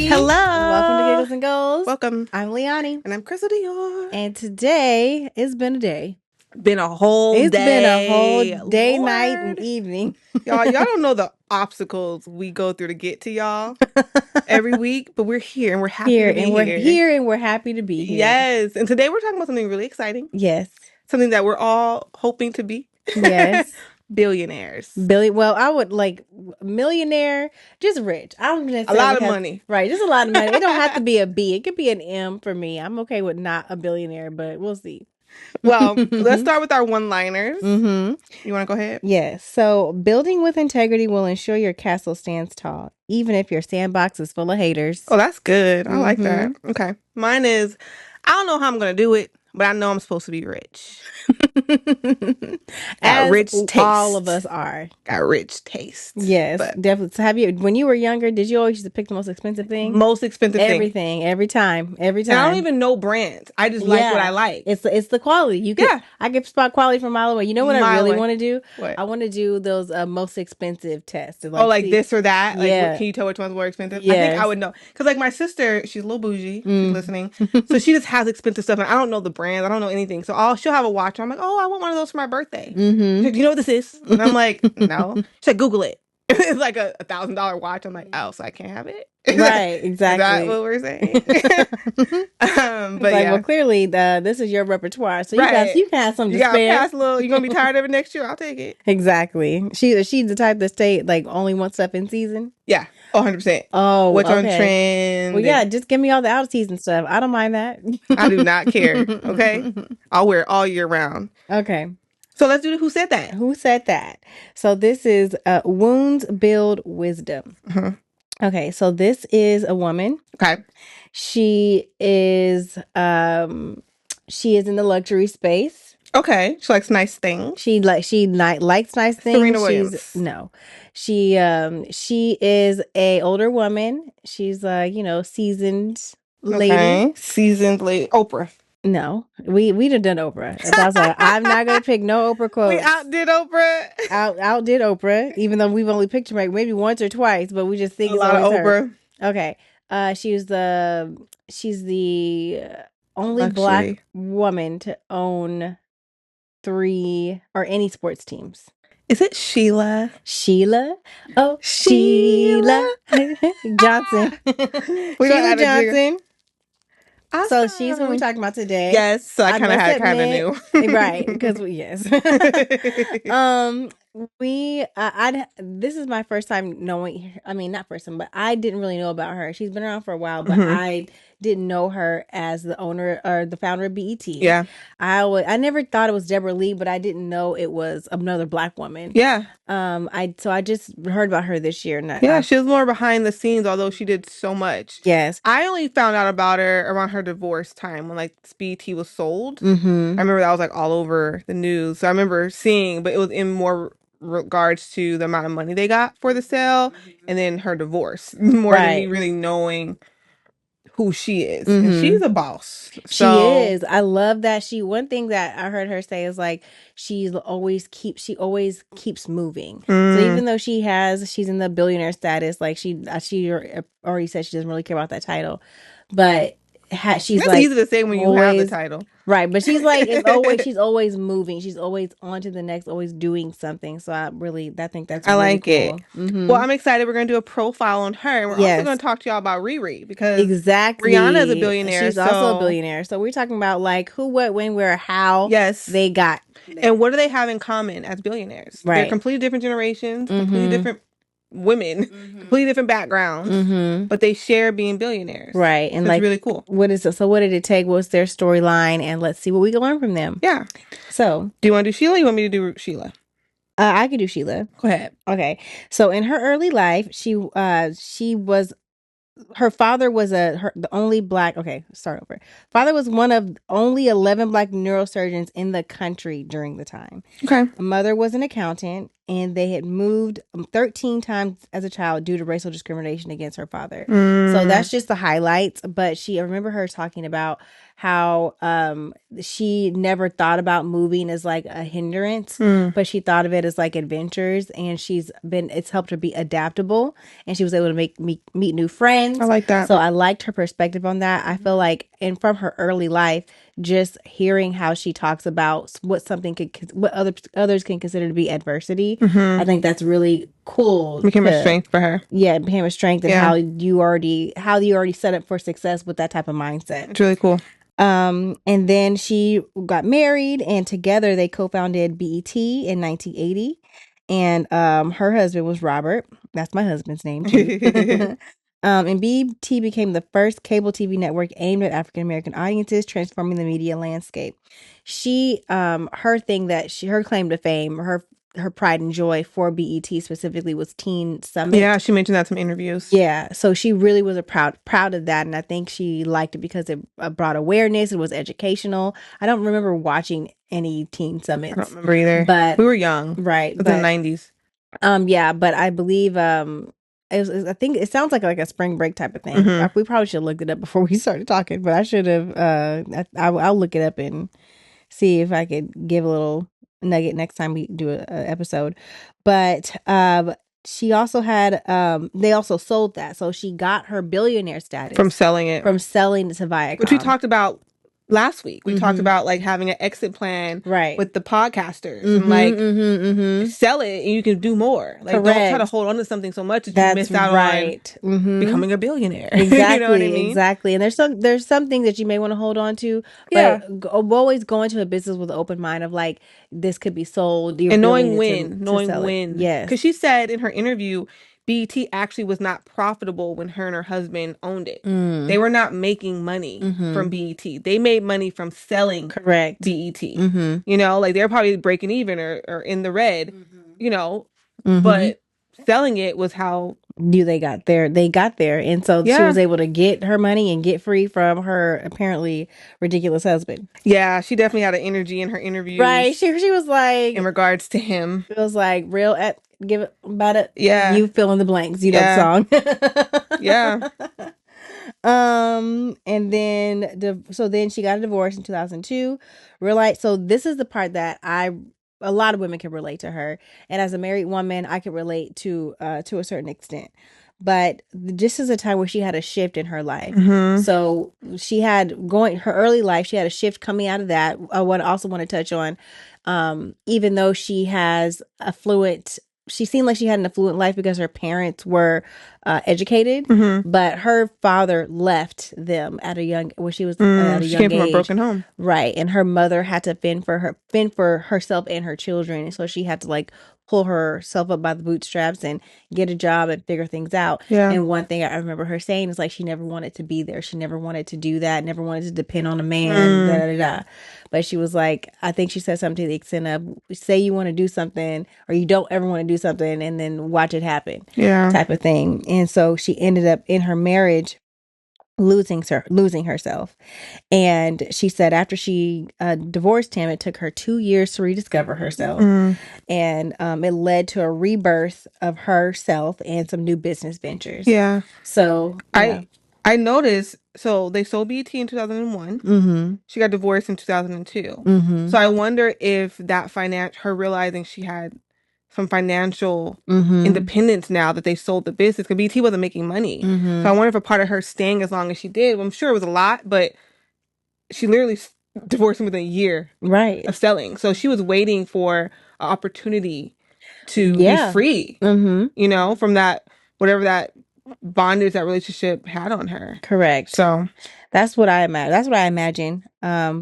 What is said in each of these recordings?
Hello. Welcome to Giggles and Goals. Welcome. I'm Liani. And I'm Crystal Dior. And today, it's been a day. Been a whole It's day. been a whole day, Lord. night, and evening. Y'all don't know the obstacles we go through to get to y'all every week, but we're here and we're happy to be here. We're here and we're happy to be here. Yes. And today we're talking about something really exciting. Yes. Something that we're all hoping to be. Yes. Billionaires. Well, I would like millionaire, just rich. I don't necessarily A lot of money. Right, just a lot of money. It don't have to be a B. It could be an M for me. I'm okay with not a billionaire, but we'll see. Well, let's start with our one-liners. Mm-hmm. You want to go ahead? Yes. So, building with integrity will ensure your castle stands tall, even if your sandbox is full of haters. Oh, that's good. I like that. Okay. Mine is, I don't know how I'm going to do it, but I know I'm supposed to be rich. As rich taste. All of us are. Got rich taste. Yes, but definitely. So when you were younger, did you always used to pick the most expensive thing? Most expensive thing. Everything, every time. And I don't even know brands. I just like what I like. It's the quality. I can spot quality from a mile away. You know what I really want to do? What? I want to do those most expensive tests. Like this or that? Yeah. Like, can you tell which one's more expensive? Yes. I think I would know. Because like my sister, she's a little bougie. She's listening. So she just has expensive stuff and I don't know the brands. I don't know anything. So she'll have a watch. I'm like, oh, I want one of those for my birthday. She's like, do you know what this is? And I'm like, no. She's like, Google it. It's like a $1,000 watch. I'm like, oh, so I can't have it? Right, exactly. Is that what we're saying? But yeah. Well, clearly, this is your repertoire, so you can have something to spare. Pass a little. You're gonna be tired of it next year. I'll take it. Exactly. She's the type that stay like only wants stuff in season. Yeah, 100%. Oh, what's on trend? Well, yeah, just give me all the out of season stuff. I don't mind that. I do not care. Okay, I'll wear it all year round. Okay. So let's do the Who Said That? Who Said That? So this is Wounds Build Wisdom. Okay, so this is a woman. Okay. She is in the luxury space. Okay. She likes nice things. She likes nice things. Serena Williams. No. She is a older woman. She's seasoned lady. Okay. Seasoned lady. Oprah. No, we'd have done Oprah. I'm not gonna pick no Oprah quotes. We outdid Oprah. Outdid Oprah, even though we've only picked her maybe once or twice, but we just think it's lot of Oprah. Her. Okay, she's the only luxury Black woman to own 3 or any sports teams. Is it Sheila? Sheila? Oh, Sheila Johnson. Sheila Johnson. Awesome. So she's who we're talking about today. Yes, so I kind of knew. Right, because yes. This is my first time knowing, not first time, but I didn't really know about her. She's been around for a while, but I didn't know her as the owner or the founder of BET. Yeah. I never thought it was Deborah Lee, but I didn't know it was another Black woman. Yeah. I just heard about her this year. She was more behind the scenes, although she did so much. Yes. I only found out about her around her divorce time when BET was sold. I remember that was all over the news. So I remember seeing, but it was in more regards to the amount of money they got for the sale and then her divorce more than me really knowing who she is. And she's a boss. She is. I love that. One thing that I heard her say is she always keeps moving. So even though she's in the billionaire status, she already said she doesn't really care about that title, but she's that's easy to say when you have the title, right? But she's she's always moving. She's always on to the next, always doing something. So I think that's really like cool. It. Well, I'm excited. We're going to do a profile on her, and we're also going to talk to y'all about Riri because Rihanna is a billionaire. She's also a billionaire. So we're talking about who, what, when, where, how. Yes, they got, and what do they have in common as billionaires? Right, they're completely different generations, completely different women, completely different backgrounds, but they share being billionaires. Right. And it's really cool. What did it take? What's their storyline? And let's see what we can learn from them. Yeah. So do you want to do Sheila or you want me to do Sheila? I could do Sheila. Go ahead. Okay. So in her early life, her father was the only Black. Okay, start over. Father was one of only 11 Black neurosurgeons in the country during the time. Okay. Mother was an accountant, and they had moved 13 times as a child due to racial discrimination against her father. So that's just the highlights. But I remember her talking about how she never thought about moving as like a hindrance, but she thought of it as like adventures, and it's helped her be adaptable, and she was able to meet new friends. I like that. So I liked her perspective on that. I feel like, and from her early life, just hearing how she talks about what others can consider to be adversity, I think that's really cool. Became a strength for her. Yeah, it became a strength, and how you already set up for success with that type of mindset. It's really cool. And then she got married, and together they co-founded BET in 1980. And her husband was Robert. That's my husband's name too. And BET became the first cable TV network aimed at African American audiences, transforming the media landscape. Her claim to fame, her pride and joy for BET specifically was Teen Summit. Yeah, she mentioned that in some interviews. Yeah, so she really was proud of that, and I think she liked it because it brought awareness. It was educational. I don't remember watching any Teen Summits. I don't remember either, but we were young, right? It was in the 90s. Yeah, but I believe I think it sounds like a spring break type of thing. We probably should have looked it up before we started talking, but I should have. I'll look it up and see if I could give a little nugget next time we do a episode. But she also had they also sold that, so she got her billionaire status from selling it to Viacom, which we talked about last week. We talked about like having an exit plan with the podcasters and like sell it and you can do more. Like don't try to hold on to something so much that you miss out on becoming a billionaire. Exactly. You know what I mean? Exactly. And there's some things that you may want to hold on to, but always go into a business with an open mind of like, this could be sold. And knowing when. Yes. Because she said in her interview, BET actually was not profitable when her and her husband owned it. They were not making money from BET. They made money from selling BET. You know, like they're probably breaking even or in the red, you know, but selling it was how they got there. And so she was able to get her money and get free from her apparently ridiculous husband. Yeah, she definitely had an energy in her interviews. Right. She was like, in regards to him, it was like real give it about it. Yeah. You fill in the blanks. You know the song. Yeah. And then she got a divorce in 2002. So this is the part that a lot of women can relate to her, and as a married woman, I can relate to a certain extent. But this is a time where she had a shift in her life. So she had her early life. She had a shift coming out of that. I also want to touch on, even though she has she seemed like she had an affluent life because her parents were educated, but her father left them at a young when she was at a she young came age. from a broken home, right? And her mother had to fend for herself and her children, and so she had to like pull herself up by the bootstraps and get a job and figure things out. Yeah. And one thing I remember her saying is like she never wanted to be there. She never wanted to do that. Never wanted to depend on a man. Da, da, da, da. But she was like, I think she said something to the extent of, say you want to do something or you don't ever want to do something and then watch it happen. Yeah. Type of thing. And so she ended up in her marriage losing herself. And she said after she divorced him, it took her 2 years to rediscover herself. And it led to a rebirth of herself and some new business ventures. Yeah. So I noticed, so they sold BET in 2001. She got divorced in 2002. So I wonder if that her realizing she had some financial independence now that they sold the business, because BET wasn't making money. So I wonder if a part of her staying as long as she did, well, I'm sure it was a lot, but she literally divorced him within a year of selling. So she was waiting for an opportunity to be free, you know, from that, whatever that bondage that relationship had on her. Correct. So that's what I imagine.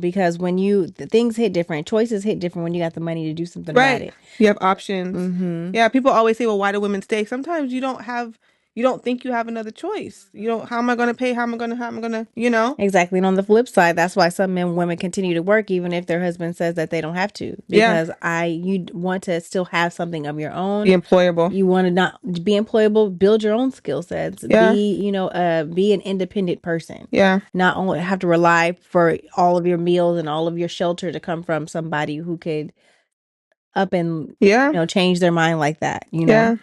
Because when things hit different, choices hit different when you got the money to do something about it. You have options. Yeah, people always say, well, why do women stay? Sometimes you don't think you have another choice. You don't, how am I going to pay? How am I going to, you know? Exactly. And on the flip side, that's why some men and women continue to work even if their husband says that they don't have to. Because you want to still have something of your own. Be employable. You want to not be employable, build your own skill sets. Yeah. Be an independent person. Yeah. Not only have to rely for all of your meals and all of your shelter to come from somebody who could up and Yeah. change their mind like that. Yeah.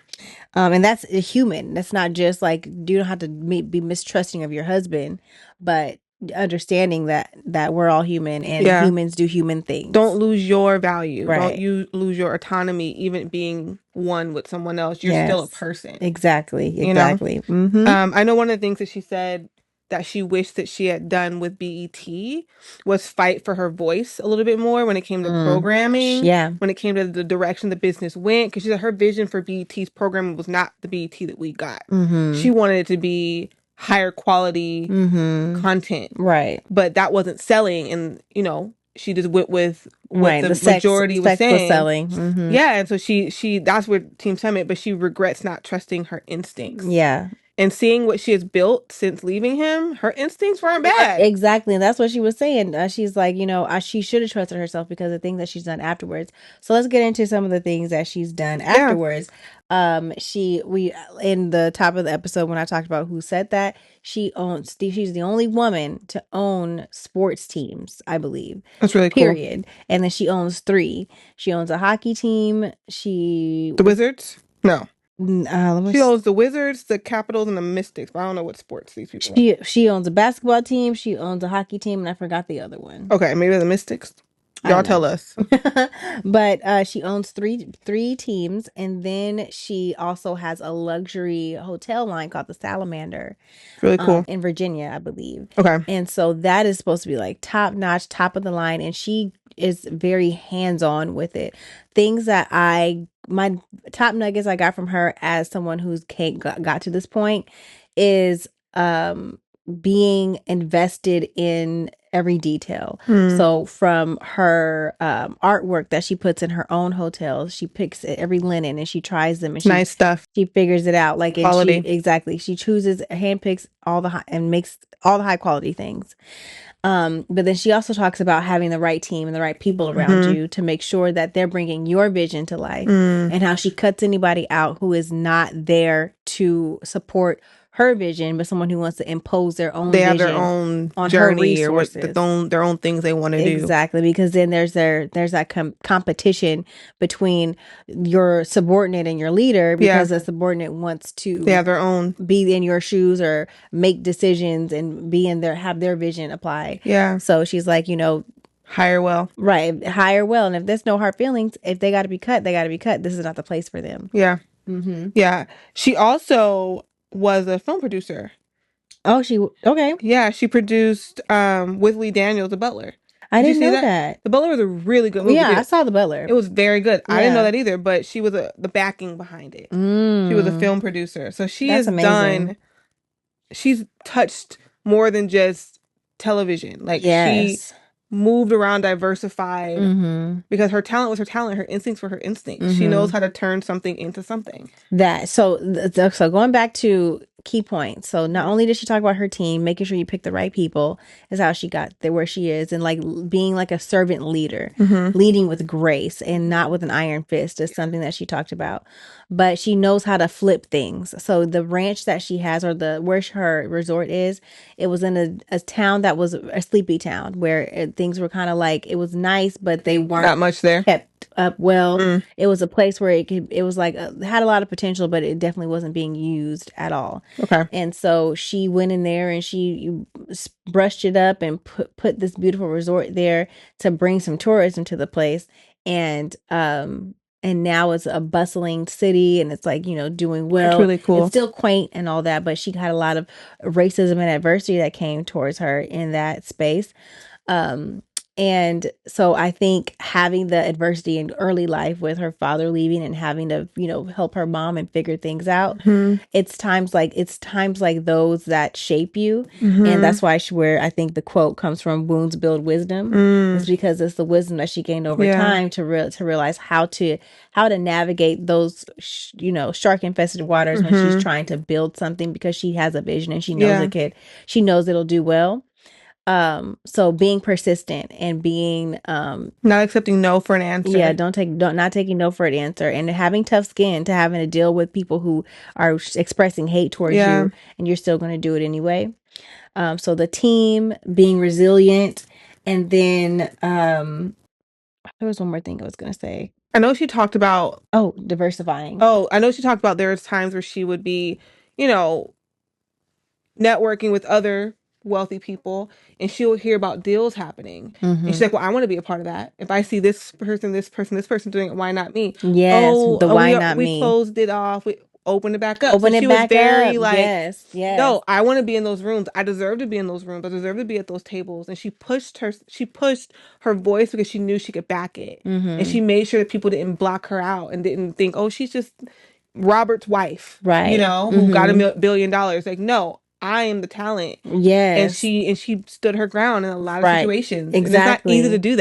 And that's a human. That's not just like you don't have to be mistrusting of your husband, but understanding that we're all human and Yeah. humans do human things. Don't lose your value. Don't Right. you lose your autonomy, even being one with someone else. You're still a Yes. person. Exactly. You know? Exactly. Mm-hmm. I know one of the things that she said that she wished that she had done with BET was fight for her voice a little bit more when it came to programming, Yeah. when it came to the direction the business went. Because she said her vision for BET's programming was not the BET that we got. Mm-hmm. She wanted it to be higher quality Mm-hmm. content, Right. but that wasn't selling, and she just went with what Right. the The sex majority was was saying. selling. Mm-hmm. Yeah, and so she that's where Team Summit, but she regrets not trusting her instincts. Yeah. And seeing what she has built since leaving him, her instincts weren't bad. Exactly. And that's what she was saying. She's like, she should have trusted herself because of the things that she's done afterwards. So let's get into some of the things that she's done afterwards. We in the top of the episode when I talked about who said that, she's the only woman to own sports teams, I believe. That's really cool. Period. And then she owns 3. She owns a hockey team. The Wizards? No. She owns the Wizards, the Capitals, and the Mystics, but I don't know what sports these people are. She owns a basketball team, she owns a hockey team, and I forgot the other one. Okay, maybe the Mystics. Y'all tell us. But she owns three teams, and then she also has a luxury hotel line called the Salamander. Really cool. In Virginia, I believe. Okay. And so that is supposed to be like top notch, top of the line, and she is very hands on with it. Things that my top nuggets I got from her as someone who's got to this point is being invested in every detail. So from her artwork that she puts in her own hotels, she picks every linen and she tries them and nice stuff. She figures it out like quality. Exactly. She chooses, handpicks all the and makes all the high quality things. But then she also talks about having the right team and the right people around you to make sure that they're bringing your vision to life, and how she cuts anybody out who is not there to support her vision, but someone who wants to impose their own they have vision their own on journey or what their own things they want to do. Exactly, because then there's that competition between your subordinate and your leader, because the subordinate wants to they have their own be in your shoes or make decisions and be in have their vision apply. Yeah. So she's like, hire well. Right, hire well, and if there's no hard feelings, if they got to be cut, they got to be cut. This is not the place for them. Yeah. Yeah. She also was a film producer. Oh, okay. Yeah, she produced with Lee Daniels, The Butler. I didn't know that. The Butler was a really good movie. Yeah, I saw The Butler. It was very good. I didn't know that either, but she was the backing behind it. She was a film producer. So she's touched more than just television. Like she moved around, diversified, because her talent was her talent, her instincts were her instincts. She knows how to turn something into something. So going back to key points. So not only did she talk about her team, making sure you pick the right people is how she got there where she is, and like being like a servant leader, leading with grace and not with an iron fist is something that she talked about. But she knows how to flip things. So the ranch that she has, or where her resort is, it was in a town that was a sleepy town where things were kind of like, it was nice, but they weren't not much there kept up well. It was a place where it was like had a lot of potential, but it definitely wasn't being used at all. Okay. And so she went in there and she brushed it up and put this beautiful resort there to bring some tourism to the place. And now it's a bustling city, and it's like, doing well. It's really cool. It's still quaint and all that, but she had a lot of racism and adversity that came towards her in that space. And so I think having the adversity in early life with her father leaving and having to, help her mom and figure things out, it's times like those that shape you. And that's where I think the quote comes from, wounds build wisdom. It's because it's the wisdom that she gained over time to realize how to navigate those, shark infested waters when she's trying to build something, because she has a vision and she knows she knows it'll do well. So being persistent and being not accepting no for an answer. Yeah, not taking no for an answer, and having tough skin to having to deal with people who are expressing hate towards you, and you're still going to do it anyway. So the team, being resilient, and then there was one more thing I was going to say. I know she talked about. Oh, diversifying. Oh, I know she talked about there's times where she would be, you know, networking with other wealthy people, and she'll hear about deals happening, and she's like, well, I want to be a part of that. If I see this person doing it, why not me? Yes, Oh, the why not we me? closed it off, we opened it back up. So Open it she was back up. very like, Yes, yes. no, I want to be in those rooms, I deserve to be in those rooms, I deserve to be at those tables. And she pushed her voice because she knew she could back it, and she made sure that people didn't block her out and didn't think, oh, she's just Robert's wife, Right. who got $1 billion. Like, no, I am the talent. And Yes. she stood her ground in a lot of Right. situations. And it's not easy to Exactly. do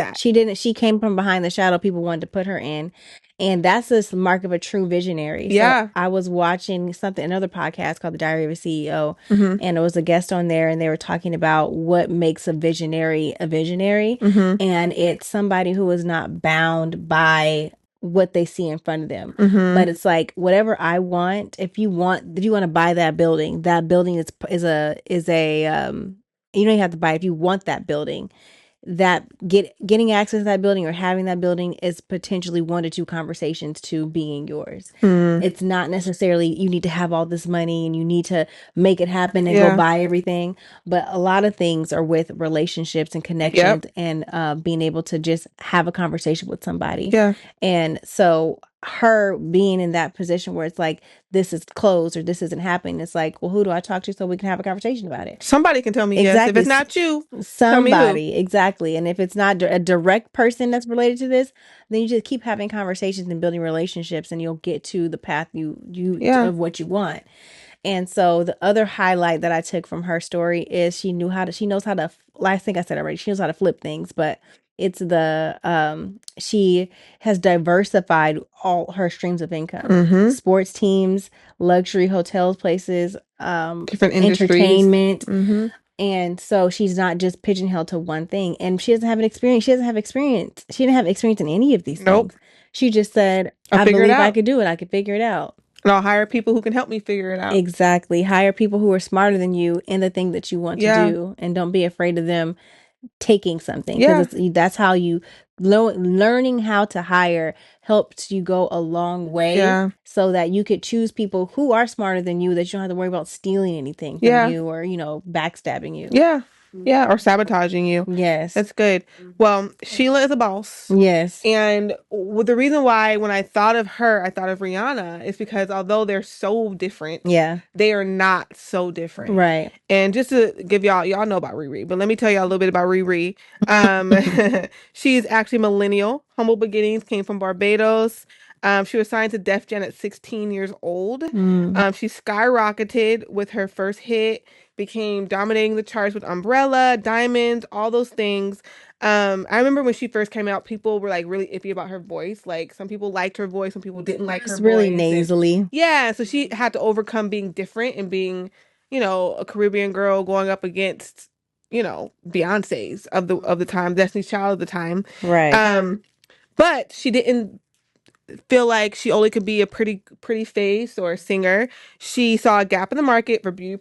that. She came from behind the shadow people wanted to put her in. And that's the mark of a true visionary. So Yeah. I was watching another podcast called The Diary of a CEO, Mm-hmm. and it was a guest on there, and they were talking about what makes a visionary a visionary. Mm-hmm. And it's somebody who is not bound by what they see in front of them. Mm-hmm. But it's like, whatever I want, if you want to buy that building is a you don't even have to buy it. If you want that building, that getting access to that building or having that building is potentially 1 to 2 conversations to being yours. Mm-hmm. It's not necessarily you need to have all this money and you need to make it happen and go Yeah. buy everything, but a lot of things are with relationships and connections. Yep. And being able to just have a conversation with somebody. Yeah. And so her being in that position where it's like, this is closed or this isn't happening, it's like, well, who do I talk to so we can have a conversation about it? Somebody can tell me yes. If Exactly. it's not you, tell me who. Somebody, exactly. And if it's not a direct person that's related to this, then you just keep having conversations and building relationships, and you'll get to the path Yeah. of what you want. And so the other highlight that I took from her story is she knows how to, I think I said already, she knows how to flip things, but it's she has diversified all her streams of income. Mm-hmm. Sports teams, luxury hotels, places, Different industries. entertainment. Mm-hmm. And so she's not just pigeonholed to one thing. And she doesn't have an experience. She doesn't have experience. She didn't have experience in any of these Nope. things. She just said, I'll I figure it believe I out. could do it. I could figure it out. And I'll hire people who can help me figure it out. Exactly. Hire people who are smarter than you in the thing that you want Yeah. to do. And don't be afraid of them taking something. Yeah. Because that's how you learning how to hire helps you go a long way. Yeah. So that you could choose people who are smarter than you, that you don't have to worry about stealing anything from Yeah. you or, backstabbing you. Yeah. Yeah. Or sabotaging you. Yes. That's good. Well, Sheila is a boss. Yes. And the reason why when I thought of her, I thought of Rihanna is because although they're so different, Yeah. they are not so different. Right. And just to give y'all know about Riri, but let me tell y'all a little bit about Riri. She's actually millennial, humble beginnings, came from Barbados. She was signed to Def Jam at 16 years old. She skyrocketed with her first hit, became dominating the charts with Umbrella, Diamonds, all those things. I remember when she first came out, people were like really iffy about her voice. Like some people liked her voice, some people didn't like her voice. It's really nasally. Yeah, so she had to overcome being different and being, a Caribbean girl going up against, Beyonce's of the time, Destiny's Child of the time. Right. But she didn't feel like she only could be a pretty face or a singer. She saw a gap in the market for beauty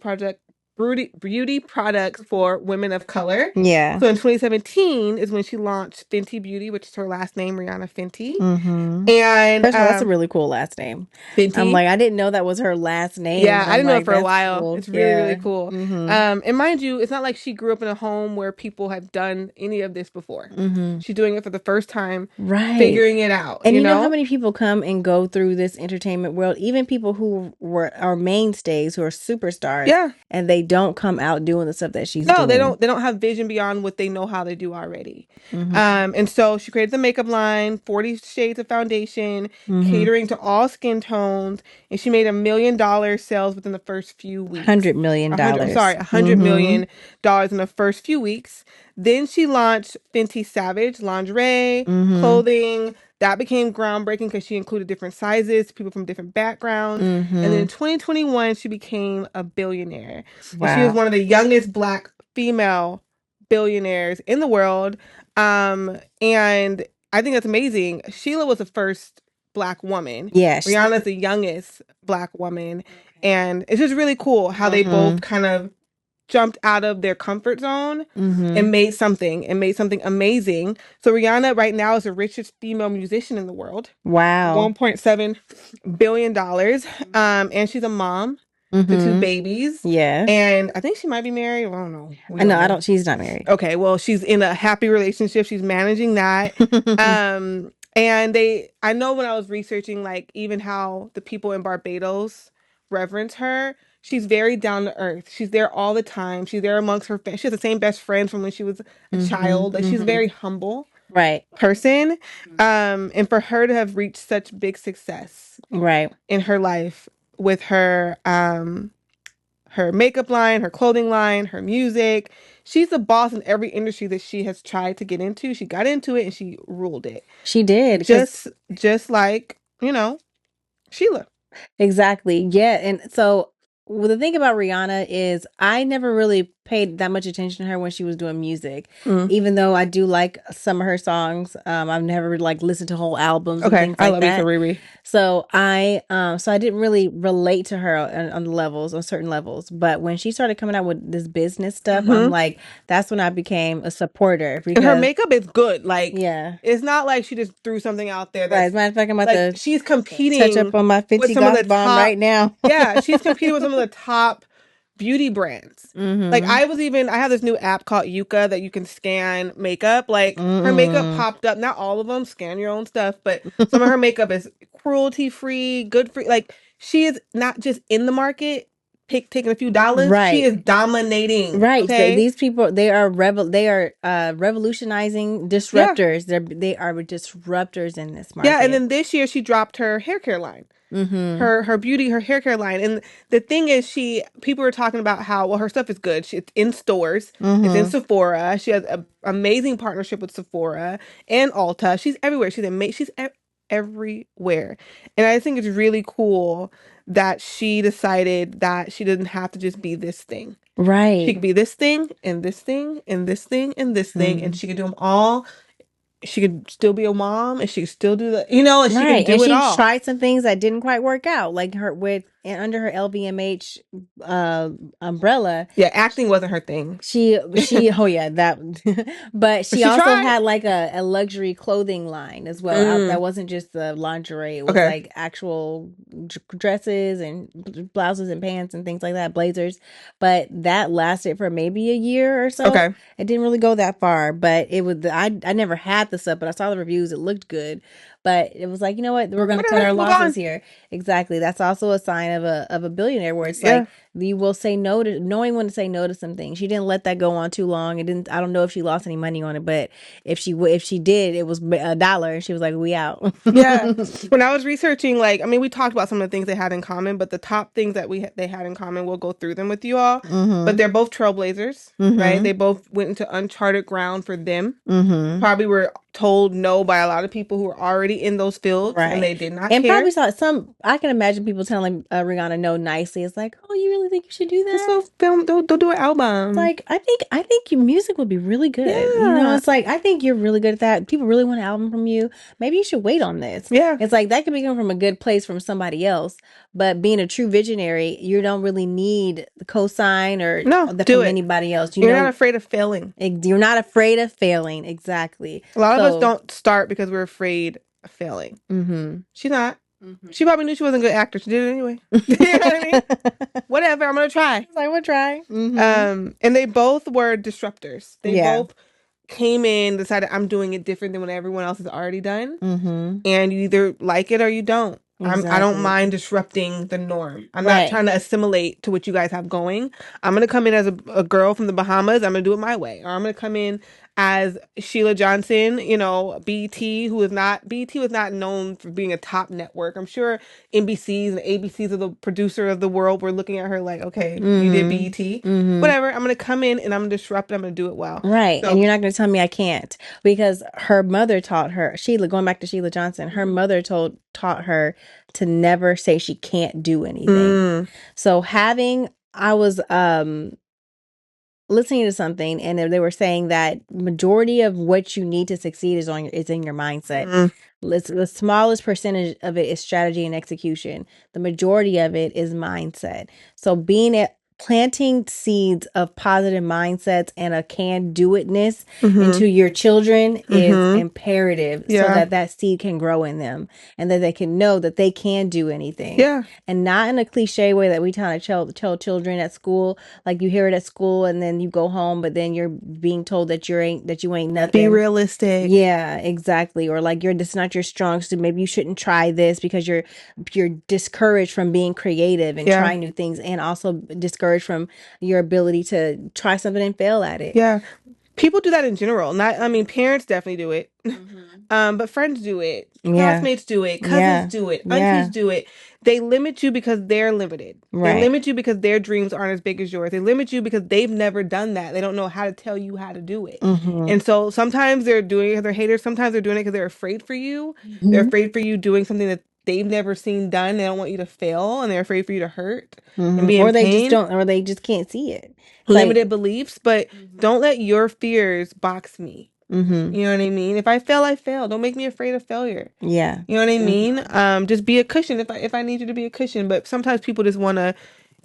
products for women of color. Yeah. So in 2017 is when she launched Fenty Beauty, which is her last name, Rihanna Fenty. Mm-hmm. And First of all, that's a really cool last name. Fenty. I'm like, I didn't know that was her last name. Yeah, I didn't know it for a that's while. cool. It's really, Yeah. really cool. Mm-hmm. And mind you, it's not like she grew up in a home where people have done any of this before. Mm-hmm. She's doing it for the first time, Right. figuring it out. And you know how many people come and go through this entertainment world, even people who are mainstays, who are superstars. Yeah. And they don't come out doing the stuff that she's doing. No, they don't have vision beyond what they know how they do already. Mm-hmm. And so she created the makeup line, 40 shades of foundation, catering to all skin tones, and she made $1 million sales within the first few weeks. $100 million. $100 million in the first few weeks. Then she launched Fenty Savage lingerie, clothing. That became groundbreaking because she included different sizes, people from different backgrounds. And then in 2021, she became a billionaire. Wow. And she was one of the youngest Black female billionaires in the world. And I think that's amazing. Sheila was the first Black woman. Yes. Rihanna's the youngest Black woman. And it's just really cool how they both kind of jumped out of their comfort zone and made something amazing. So Rihanna right now is the richest female musician in the world. Wow. $1.7 billion. And she's a mom to two babies. Yeah. And I think she might be married. I don't know. I know. I don't. She's not married. Okay, well, she's in a happy relationship. She's managing that. And I know when I was researching, like, even how the people in Barbados reverence her, she's very down to earth. She's there all the time. She's there amongst her She has the same best friend from when she was a child. Like, she's very humble person. And for her to have reached such big success in her life with her makeup line, her clothing line, her music. She's the boss in every industry that she has tried to get into. She got into it and she ruled it. She did. Just like, Sheila. Exactly. Yeah. And so the thing about Rihanna is I never really paid that much attention to her when she was doing music. Even though I do like some of her songs. I've never like listened to whole albums and things like that. I love you, Riri. So I didn't really relate to her on certain levels. But when she started coming out with this business stuff, I'm like, that's when I became a supporter. And her makeup is good. Like, it's not like she just threw something out there. As a matter of fact, I'm about to she's competing. Touch up on my Fenty Beauty bomb right now. Yeah, she's competing with some of the top beauty brands. Like, I have this new app called Yuka that you can scan makeup. Like, her makeup popped up. Not all of them, scan your own stuff, but some of her makeup is cruelty free, good free. Like, she is not just in the market taking a few dollars. She is dominating. Okay? So these people, they are revolutionizing disruptors. They are disruptors in this market. Yeah, and then this year she dropped her hair care line. Her hair care line. And the thing is, people were talking about how, her stuff is good. It's in stores. It's in Sephora. She has an amazing partnership with Sephora and Ulta. She's everywhere. She's everywhere. And I think it's really cool that she decided that she didn't have to just be this thing. She could be this thing and this thing and this thing and this thing, and she could do them all. She could still be a mom, and she could still do that, and she could do it all. She tried some things that didn't quite work out, like under her LVMH umbrella. Yeah, acting wasn't her thing. Oh yeah, that. But she also had like a luxury clothing line as well. That wasn't just the lingerie. It was like actual dresses and blouses and pants and things like that, blazers. But that lasted for maybe a year or so. It didn't really go that far, but it was. I never had the stuff, but I saw the reviews. It looked good, but it was like, you know what, we're going to cut our losses here. Exactly. That's also a sign of a billionaire, where it's like you will say no to knowing when to say no to some things. She didn't let that go on too long. I don't know if she lost any money on it, but if she did, it was $1 and she was like, we out. Yeah. When I was researching, like, I mean, we talked about some of the things they had in common, but the top things that they had in common, we'll go through them with you all. But they're both trailblazers, right? They both went into uncharted ground for them. Probably were told no by a lot of people who were already in those fields, and they did not care. And probably saw I can imagine people telling Rihanna no nicely. It's like, oh, you really think you should do that? Just don't do an album. It's like, I think your music would be really good. Yeah. It's like, I think you're really good at that. People really want an album from you. Maybe you should wait on this. Yeah. It's like, that could be coming from a good place from somebody else. But being a true visionary, you don't really need the cosign or from anybody else. You're not afraid of failing. You're not afraid of failing. Exactly. A lot of us don't start because we're afraid of failing. She's not. She probably knew she wasn't a good actor. She did it anyway. You know what I mean? Whatever. I'm gonna try. I would try. And they both were disruptors. They both came in, decided I'm doing it different than what everyone else has already done. And you either like it or you don't. Exactly. I don't mind disrupting the norm. I'm not trying to assimilate to what you guys have going. I'm going to come in as a girl from the Bahamas. I'm going to do it my way. Or I'm going to come in as Sheila Johnson, BT was not known for being a top network. I'm sure NBCs and ABCs of the producer of the world were looking at her like, okay, you did BET. Whatever. I'm going to come in and I'm going to disrupt. I'm going to do it well. Right. So, and you're not going to tell me I can't, because her mother taught her, going back to Sheila Johnson, her mother taught her to never say she can't do anything. So I was listening to something, and they were saying that majority of what you need to succeed is in your mindset. The smallest percentage of it is strategy and execution. The majority of it is mindset. So being planting seeds of positive mindsets and a can-do-itness into your children is imperative, so that seed can grow in them and that they can know that they can do anything. Yeah. And not in a cliche way that we kind of tell children at school, like you hear it at school and then you go home, but then you're being told that you ain't nothing. Be realistic. Yeah, exactly. Or like this is not your strong suit. Maybe you shouldn't try this because you're discouraged from being creative and trying new things, and also discouraged from your ability to try something and fail at it. Yeah. People do that in general. Parents definitely do it. But friends do it. Classmates do it. Cousins do it. Aunties do it. They limit you because they're limited. They limit you because their dreams aren't as big as yours. They limit you because they've never done that. They don't know how to tell you how to do it. And so sometimes they're doing it because they're haters. Sometimes they're doing it because they're afraid for you. They're afraid for you doing something that they've never seen done. They don't want you to fail, and they're afraid for you to hurt and be in Or they pain. just don't, or they just can't see it. Limited beliefs, but don't let your fears box me. You know what I mean? If I fail, I fail. Don't make me afraid of failure. Yeah. You know what I mean? Just be a cushion if I need you to be a cushion. But sometimes people just want you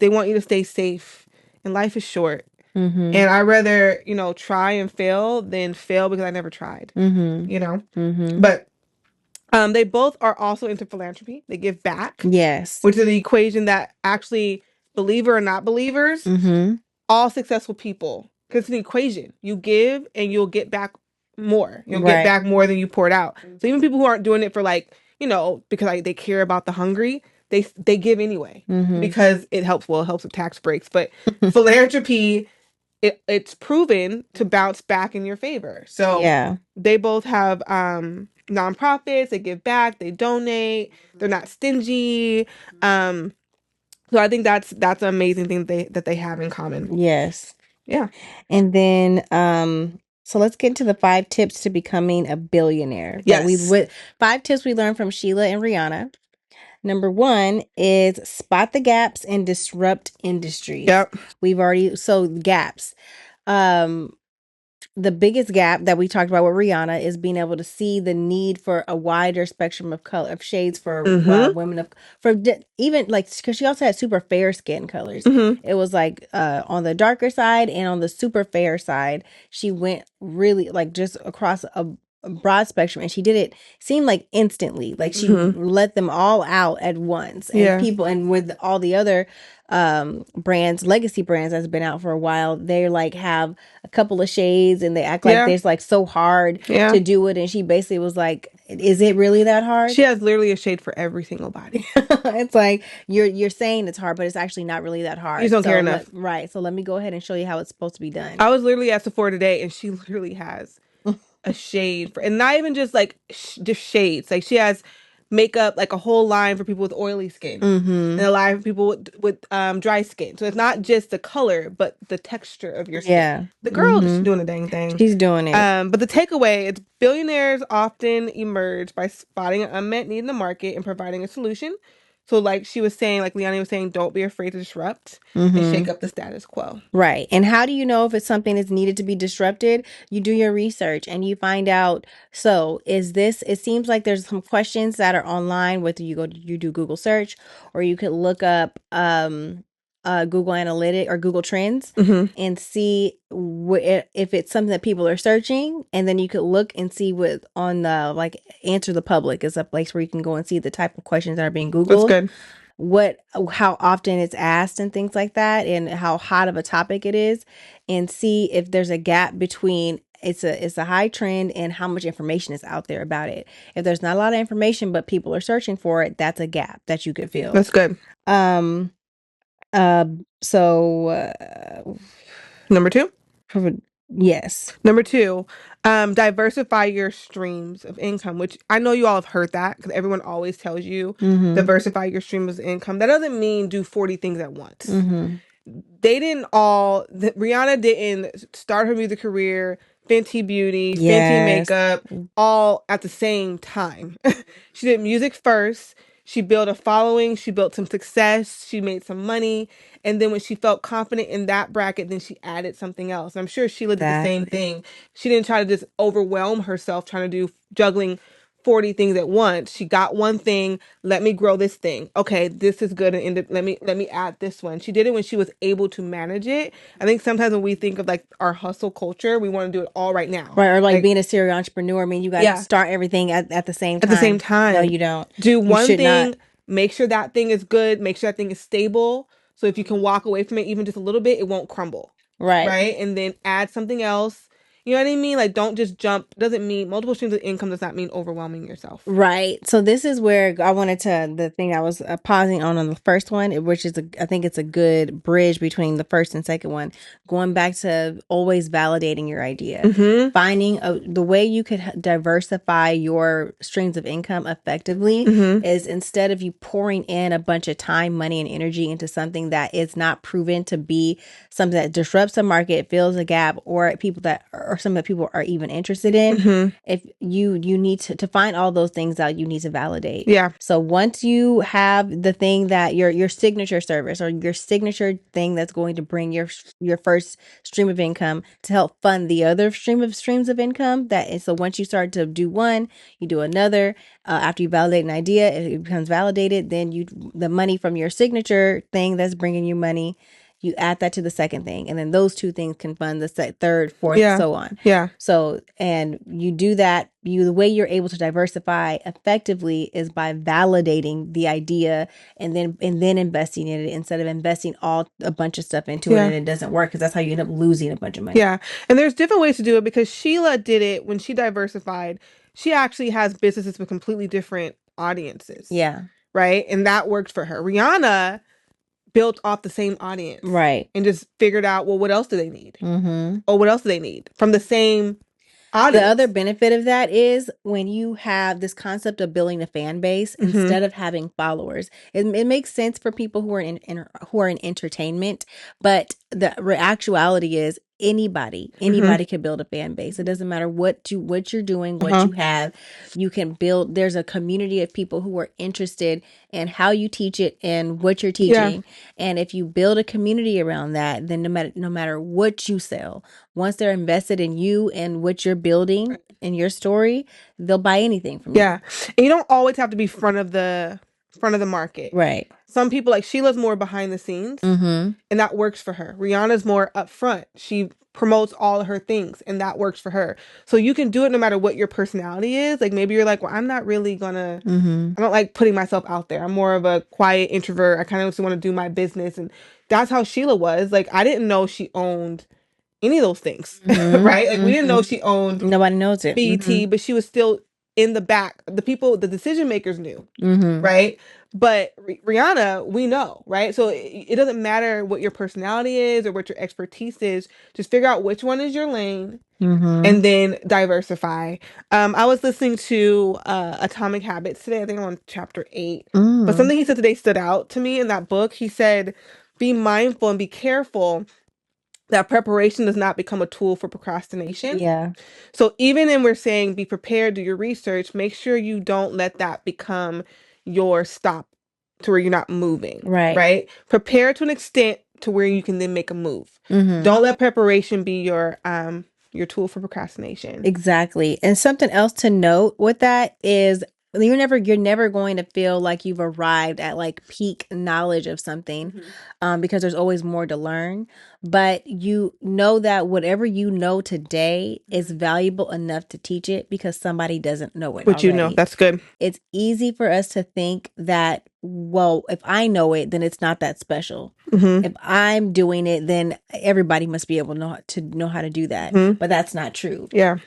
to stay safe, and life is short. And I'd rather, try and fail than fail because I never tried. But they both are also into philanthropy. They give back. Yes. Which is the equation that actually, believer or not believers, all successful people, because it's an equation. You give and you'll get back more. You'll get back more than you poured out. So even people who aren't doing it for because they care about the hungry, they give anyway because it helps. Well, it helps with tax breaks, but philanthropy, it's proven to bounce back in your favor. So they both have nonprofits. They give back. They donate. They're not stingy. So I think that's an amazing thing that they have in common. Yes. Yeah. And then so let's get to the 5 tips to becoming a billionaire. Yes. 5 tips we learned from Sheila and Rihanna. Number 1 is spot the gaps and disrupt industries. Yep. Gaps. The biggest gap that we talked about with Rihanna is being able to see the need for a wider spectrum of color, of shades for women even like, because she also had super fair skin colors. It was like on the darker side and on the super fair side, she went really like just across a broad spectrum, and she did it seemed like instantly, like she let them all out at once. And people, and with all the other legacy brands that's been out for a while, they like have a couple of shades and they act like it's like so hard to do it. And she basically was like, is it really that hard? She has literally a shade for every single body. It's like you're saying it's hard, but it's actually not really that hard. You just don't care enough. Right. So let me go ahead and show you how it's supposed to be done. I was literally at Sephora today, and she literally has a shade for, and not even just like just shades. Like she has makeup, like a whole line for people with oily skin, and a line for people with dry skin. So it's not just the color, but the texture of your skin. Yeah, the girl is doing the dang thing. She's doing it. But the takeaway is billionaires often emerge by spotting an unmet need in the market and providing a solution. So like she was saying, like Liani was saying, don't be afraid to disrupt and shake up the status quo. Right. And how do you know if it's something that's needed to be disrupted? You do your research and you find out, so it seems like there's some questions that are online, whether you do Google search, or you could look up Google Analytics or Google Trends and see if it's something that people are searching. And then you could look and see on the like Answer the Public is a place where you can go and see the type of questions that are being Googled. That's good. How often it's asked and things like that, and how hot of a topic it is, and see if there's a gap between it's a high trend and how much information is out there about it. If there's not a lot of information but people are searching for it, that's a gap that you could fill. That's good. Number 2? Yes. Number 2, diversify your streams of income, which I know you all have heard that because everyone always tells you diversify your streams of income. That doesn't mean do 40 things at once. Rihanna didn't start her music career, Fenty Beauty, Fenty makeup, all at the same time. She did music first. She built a following. She built some success. She made some money. And then when she felt confident in that bracket, then she added something else. I'm sure Sheila did the same thing. She didn't try to just overwhelm herself trying to do juggling 40 things at once. She got one thing. Let me grow this thing. Okay, this is good. And let me add this one. She did it when she was able to manage it. I think sometimes when we think of like our hustle culture, we want to do it all right now. Right. Or like Like, being a serial entrepreneur. I mean, you got to yeah, start everything at the same at the same time. No, time. you don't. Do You one should not. thing, make sure that thing is good, make sure that thing is stable. So if you can walk away from it even just a little bit, it won't crumble. Right. Right? And then add something else. You know what I mean? Like, don't just jump. Doesn't mean multiple streams of income does not mean overwhelming yourself. Right. So this is where I wanted to, the thing I was pausing on the first one, which is, I think it's a good bridge between the first and second one, going back to always validating your idea, finding the way you could diversify your streams of income effectively is instead of you pouring in a bunch of time, money, and energy into something that is not proven to be something that disrupts the market, fills a gap, or people that, or some of the people are even interested in. If you need to find all those things out, you need to validate. Yeah. So once you have the thing that your signature service or your signature thing that's going to bring your first stream of income to help fund the other streams of income, that is, so once you start to do one, you do another. After you validate an idea, it becomes validated. Then the money from your signature thing that's bringing you money, you add that to the second thing, and then those two things can fund the third, fourth, so on. Yeah. So, and you do that, the way you're able to diversify effectively is by validating the idea and then investing in it instead of investing a bunch of stuff into it and it doesn't work, because that's how you end up losing a bunch of money. Yeah. And there's different ways to do it, because Sheila did it when she diversified. She actually has businesses with completely different audiences. Yeah. Right? And that worked for her. Rihanna built off the same audience. Right. And just figured out, well, what else do they need? Or what else do they need from the same audience? The other benefit of that is when you have this concept of building a fan base instead of having followers, it makes sense for people who are in entertainment, but the actuality is anybody can build a fan base. It doesn't matter what you're doing, what you have, you can build. There's a community of people who are interested in how you teach it and what you're teaching. And if you build a community around that, then no matter what you sell, once they're invested in you and what you're building in your story, they'll buy anything from you. Yeah. And you don't always have to be front of the market. Right. Some people, like Sheila's more behind the scenes, and that works for her. Rihanna's more up front. She promotes all of her things, and that works for her. So you can do it no matter what your personality is. Like, maybe you're like, well, I'm not really gonna, I don't like putting myself out there. I'm more of a quiet introvert. I kind of just want to do my business. And that's how Sheila was. Like, I didn't know she owned any of those things, right? Like, we didn't know she owned Nobody knows it. BET, but she was still in the back. The decision makers knew, right? But Rihanna, we know, right? So it doesn't matter what your personality is or what your expertise is. Just figure out which one is your lane, and then diversify. I was listening to Atomic Habits today. I think I'm on chapter 8. But something he said today stood out to me in that book. He said, be mindful and be careful that preparation does not become a tool for procrastination. Yeah. So even when we're saying be prepared, do your research, make sure you don't let that become your stop to where you're not moving. Right? Prepare to an extent to where you can then make a move. Don't let preparation be your tool for procrastination. Exactly. And something else to note with that is you're never going to feel like you've arrived at like peak knowledge of something, because there's always more to learn. But you know that whatever you know today is valuable enough to teach it because somebody doesn't know it already. You know, that's good. It's easy for us to think that, well, if I know it, then it's not that special. If I'm doing it, then everybody must be able to know how to do that. But that's not true. Yeah.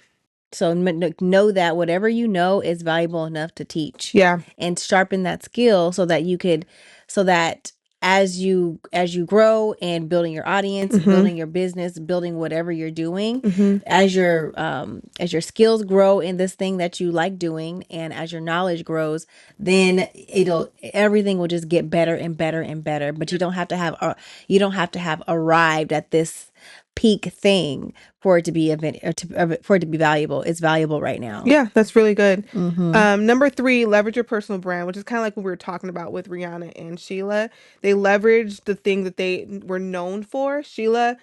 So know that whatever you know is valuable enough to teach. Yeah. And sharpen that skill so that as you grow and building your audience, building your business, building whatever you're doing, as your skills grow in this thing that you like doing, and as your knowledge grows, then everything will just get better and better and better. But you don't have to have arrived at this peak thing for it to be valuable. It's valuable right now. Yeah, that's really good. Number 3, leverage your personal brand, which is kind of like what we were talking about with Rihanna and Sheila. They leveraged the thing that they were known for. Sheila,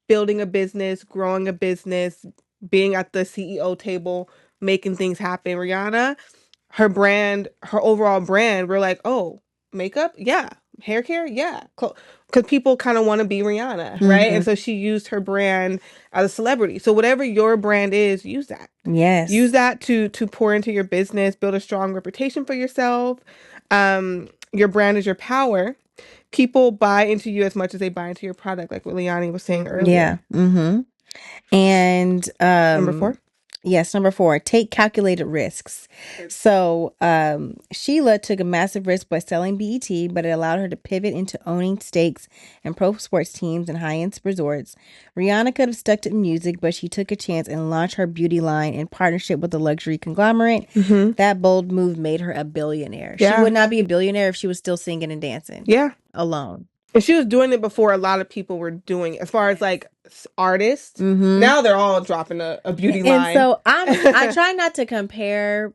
building a business, growing a business, being at the CEO table making things happen. Rihanna, her overall brand, we're like, oh, makeup, yeah, hair care, yeah, because people kind of want to be Rihanna, right? And so she used her brand as a celebrity. So whatever your brand is, use that. Yes. Use that to pour into your business, build a strong reputation for yourself. Your brand is your power. People buy into you as much as they buy into your product, like what Liani was saying earlier. Yeah. And Number 4. yes, number 4, take calculated risks. So Sheila took a massive risk by selling BET, but it allowed her to pivot into owning stakes in pro sports teams and high-end resorts. Rihanna could have stuck to music, but she took a chance and launched her beauty line in partnership with a luxury conglomerate. That bold move made her a billionaire. Yeah. She would not be a billionaire if she was still singing and dancing. Yeah. Alone. And she was doing it before a lot of people were doing it. As far as like artists, now they're all dropping a beauty line. And so I try not to compare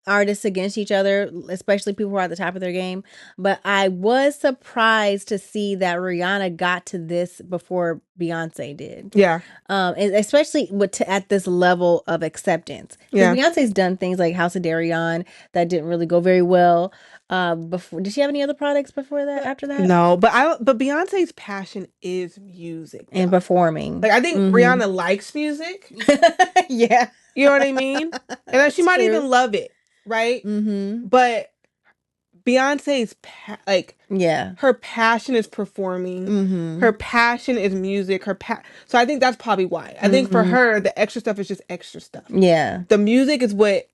artists against each other, especially people who are at the top of their game. But I was surprised to see that Rihanna got to this before Beyonce did. Yeah. And especially at this level of acceptance. Yeah. Beyonce's done things like House of Darion that didn't really go very well. Before, did she have any other products before that? After that, no. But Beyonce's passion is music and performing. Like I think Rihanna likes music. Yeah, you know what I mean. And then she might even love it, right? But Beyonce's her passion is performing. Her passion is music. So I think that's probably why. I think for her the extra stuff is just extra stuff. Yeah, the music is what.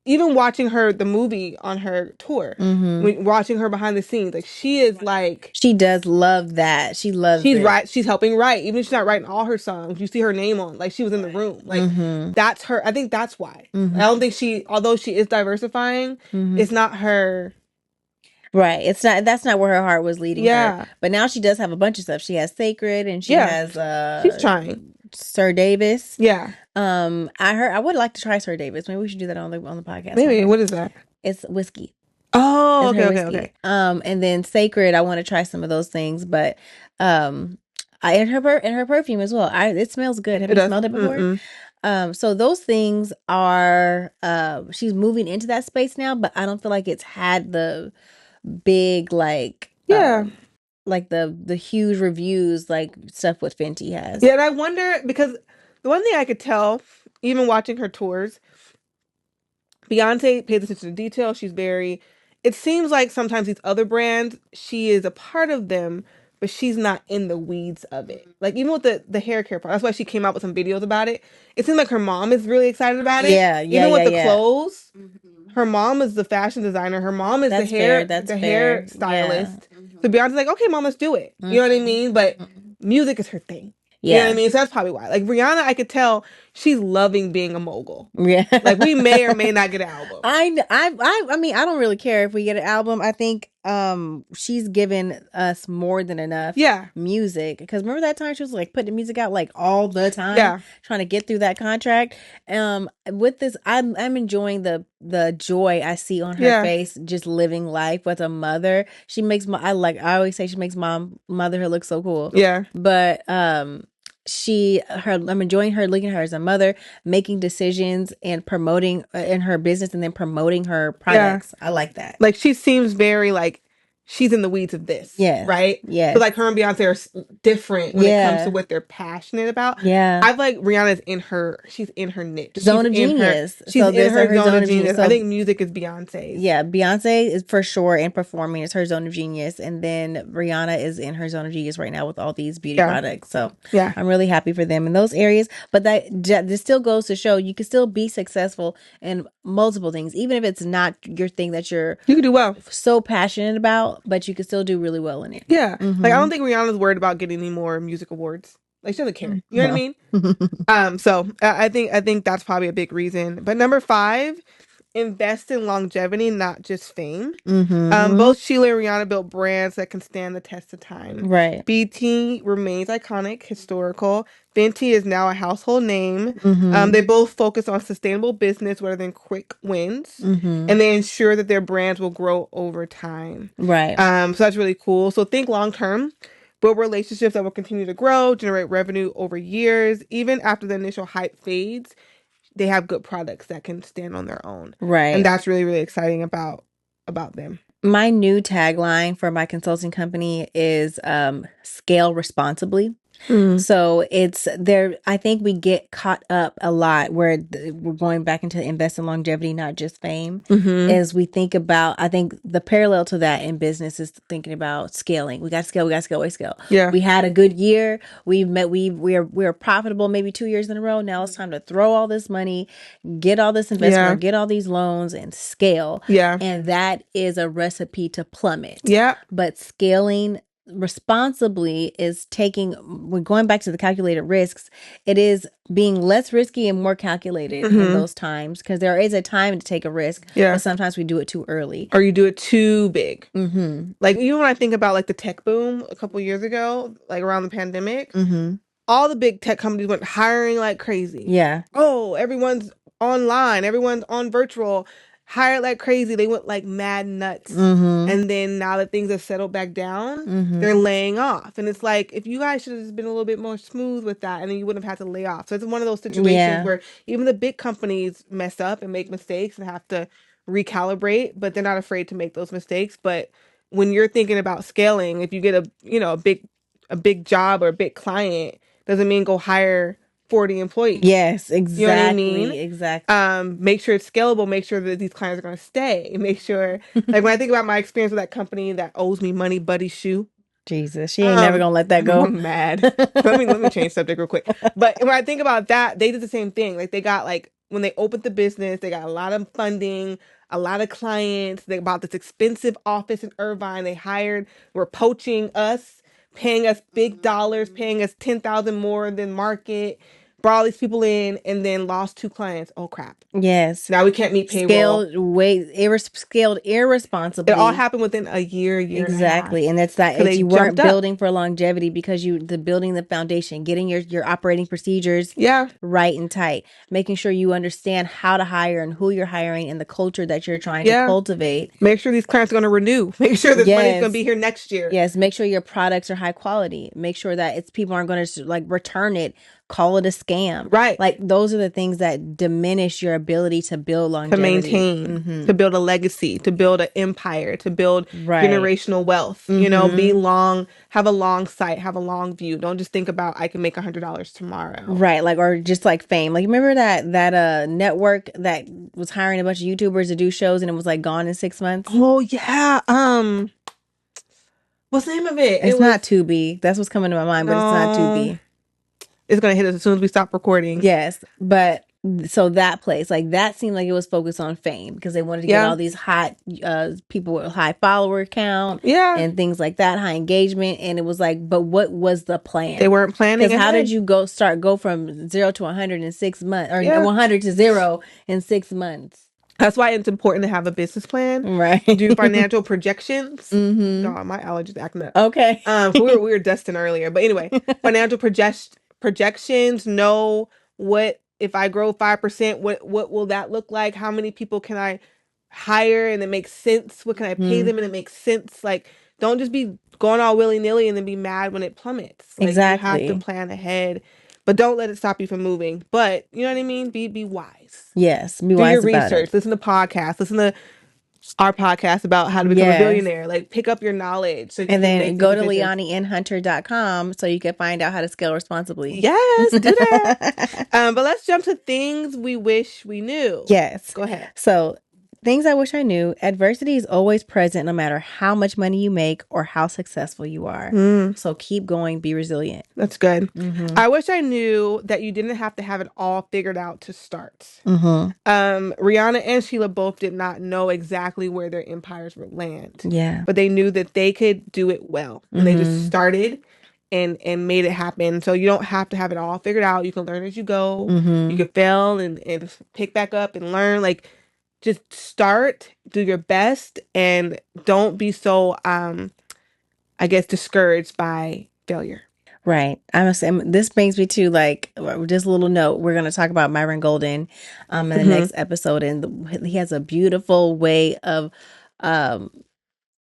Even watching the movie on her tour, watching her behind the scenes, like she is like she does love that. She loves. She's helping write, even if she's not writing all her songs. You see her name on, like she was in the room. Like that's her. I think that's why. I don't think although she is diversifying, it's not her. Right. It's not. That's not where her heart was leading her. But now she does have a bunch of stuff. She has Sacred, and she has. She's trying. Sir Davis. Yeah. I would like to try Sir Davis. Maybe we should do that on the podcast. Maybe. What is that? It's whiskey. Oh, okay. And then Sacred, I want to try some of those things, but in her perfume as well. It smells good. Have you smelled it before? So those things are she's moving into that space now, but I don't feel like it's had the big like the huge reviews like stuff with Fenty has. Yeah, and I wonder because the one thing I could tell, even watching her tours, Beyonce pays attention to detail. She's very. It seems like sometimes these other brands, she is a part of them, but she's not in the weeds of it. Like even with the hair care part, that's why she came out with some videos about it. It seems like her mom is really excited about it. Yeah. Even with the clothes, her mom is the fashion designer. Her mom is the hair stylist. Yeah. So Beyonce's like, okay, mom, let's do it. You know what I mean? But music is her thing. Yeah. You know what I mean? So that's probably why. Like Rihanna, I could tell she's loving being a mogul. Yeah. Like we may or may not get an album. I mean, I don't really care if we get an album. I think she's given us more than enough music. Because remember that time she was like putting music out like all the time, trying to get through that contract. With this, I'm enjoying the joy I see on her face, just living life with a mother. She makes I always say she makes motherhood look so cool. Yeah. But I'm enjoying her, looking at her as a mother, making decisions and promoting in her business and then promoting her products. I like that. Like she seems very like she's in the weeds of this. Yeah. Right? Yeah. But like her and Beyonce are different when it comes to what they're passionate about. Yeah. I feel like Rihanna's she's in her niche. Zone of genius. She's in her zone of genius. So, I think music is Beyonce's. Yeah. Beyonce is for sure, and performing is her zone of genius. And then Rihanna is in her zone of genius right now with all these beauty products. So I'm really happy for them in those areas. But this still goes to show you can still be successful in multiple things, even if it's not your thing that you can do well, so passionate about, but you can still do really well in it. Yeah. Like I don't think Rihanna's worried about getting any more music awards. Like she doesn't care. You know what I mean? So I think that's probably a big reason. But number 5, invest in longevity, not just fame. Both Sheila and Rihanna built brands that can stand the test of time. Right. BT remains iconic, historical. Fenty is now a household name. They both focus on sustainable business rather than quick wins. And they ensure that their brands will grow over time. Right. So that's really cool. So think long term. Build relationships that will continue to grow, generate revenue over years. Even after the initial hype fades, they have good products that can stand on their own. Right. And that's really, really exciting about them. My new tagline for my consulting company is scale responsibly. So it's there. I think we get caught up a lot where we're going back into invest in longevity, not just fame. As we think about, I think the parallel to that in business is thinking about scaling. We got to scale. We got to scale. We scale. Yeah. We had a good year. We're profitable maybe 2 years in a row. Now it's time to throw all this money, get all this investment, or get all these loans and scale. Yeah. And that is a recipe to plummet. Yeah. But scaling responsibly is we're going back to the calculated risks. It is being less risky and more calculated in those times, because there is a time to take a risk, but sometimes we do it too early, or you do it too big. Like even when I think about like the tech boom a couple years ago, like around the pandemic, all the big tech companies went hiring like crazy. Oh, everyone's online, everyone's on virtual, hired like crazy. They went like mad nuts. And then now that things have settled back down, they're laying off. And it's like, if you guys should have just been a little bit more smooth with that, and then you wouldn't have had to lay off. So it's one of those situations where even the big companies mess up and make mistakes and have to recalibrate, but they're not afraid to make those mistakes. But when you're thinking about scaling, if you get a big job or a big client, doesn't mean go hire 40 employees. Yes, exactly. You know what I mean? Exactly. Make sure it's scalable. Make sure that these clients are going to stay. Make sure, like when I think about my experience with that company that owes me money, Buddy Shoe. Jesus, she ain't never gonna let that go. I'm mad. let me change subject real quick. But when I think about that, they did the same thing. Like they got when they opened the business, they got a lot of funding, a lot of clients. They bought this expensive office in Irvine. They were poaching us, paying us big dollars, paying us $10,000 more than market. Brought all these people in, and then lost 2 clients. Oh crap! Yes. Now we can't meet payroll. Scaled irresponsibly. It all happened within a year exactly, and that's that. You weren't building for longevity because building the foundation, getting your operating procedures right and tight, making sure you understand how to hire and who you're hiring and the culture that you're trying to cultivate. Make sure these clients are going to renew. Make sure this money's going to be here next year. Yes, make sure your products are high quality. Make sure that people aren't going to like return it, call it a scam. Right. Like those are the things that diminish your ability to build longevity. To maintain, to build a legacy, to build an empire, to build generational wealth. You know, have a long sight, have a long view. Don't just think about I can make $100 tomorrow. Right. Like, or just like fame. Like, remember that network that was hiring a bunch of YouTubers to do shows and it was like gone in 6 months? Oh yeah. What's the name of it? It's not Tubi. That's what's coming to my mind, but it's not Tubi. It's going to hit us as soon as we stop recording. Yes. But so that place, like that seemed like it was focused on fame because they wanted to get all these hot people with high follower count and things like that, high engagement. And it was like, but what was the plan? They weren't planning. Because how did you go from 0 to 100 in 6 months or 100 to 0 in 6 months? That's why it's important to have a business plan. Right. Do financial projections. God, my allergies acting up. Okay. We were dusting earlier. But anyway, financial projections, know what, if I grow 5%, what will that look like? How many people can I hire and it makes sense? What can I pay them and it makes sense? Like, don't just be going all willy-nilly and then be mad when it plummets. Like, exactly. You have to plan ahead. But don't let it stop you from moving. But you know what I mean? Be wise. Yes. Do wise your research. Listen to podcasts. Listen to our podcast about how to become a billionaire. Like, pick up your knowledge. So and then go to LeonieandHunter.com so you can find out how to scale responsibly. Yes, do that. But let's jump to things we wish we knew. Yes. Go ahead. So, things I wish I knew. Adversity is always present no matter how much money you make or how successful you are. So keep going, be resilient. That's good. I wish I knew that you didn't have to have it all figured out to start. Rihanna and Sheila both did not know exactly where their empires would land. Yeah. But they knew that they could do it well. And they just started and made it happen. So you don't have to have it all figured out. You can learn as you go. You can fail and pick back up and learn. Like, just start, do your best, and don't be so, I guess, discouraged by failure. Right. This brings me to like just a little note. We're going to talk about Myron Golden in the next episode, and he has a beautiful way of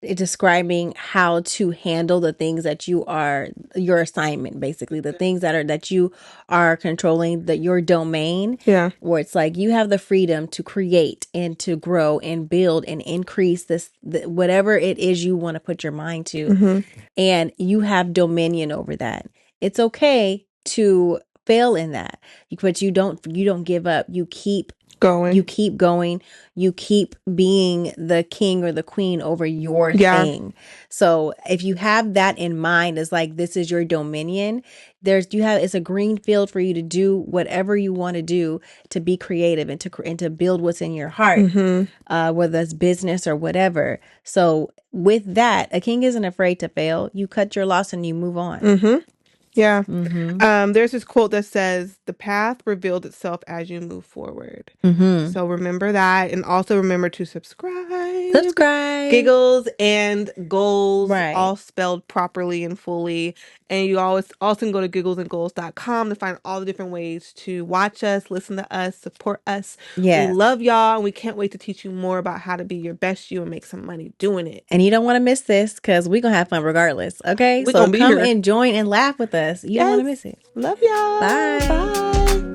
describing how to handle the things that you are, your assignment, basically the things that you are controlling, that your domain. Yeah. Where it's like you have the freedom to create and to grow and build and increase whatever it is you want to put your mind to, and you have dominion over that. It's okay to fail in that, but you don't give up. You keep Going. going. You keep being the king or the queen over your Yeah. thing. So if you have that in mind, as like, this is your dominion, it's a green field for you to do whatever you want to do, to be creative and to build what's in your heart, whether that's business or whatever. So with that, a king isn't afraid to fail. You cut your loss and you move on. Yeah. There's this quote that says, "The path revealed itself as you move forward." So remember that, and also remember to subscribe. Giggles and Goals, Right. all spelled properly and fully. And you always also can go to gigglesandgoals.com to find all the different ways to watch us, listen to us, support us. We Yes. love y'all, and we can't wait to teach you more about how to be your best you and make some money doing it. And you don't want to miss this, because we're going to have fun regardless. Okay? We're So gonna be come here. and join and laugh with us. You don't want to miss it. Love y'all. Bye. Bye.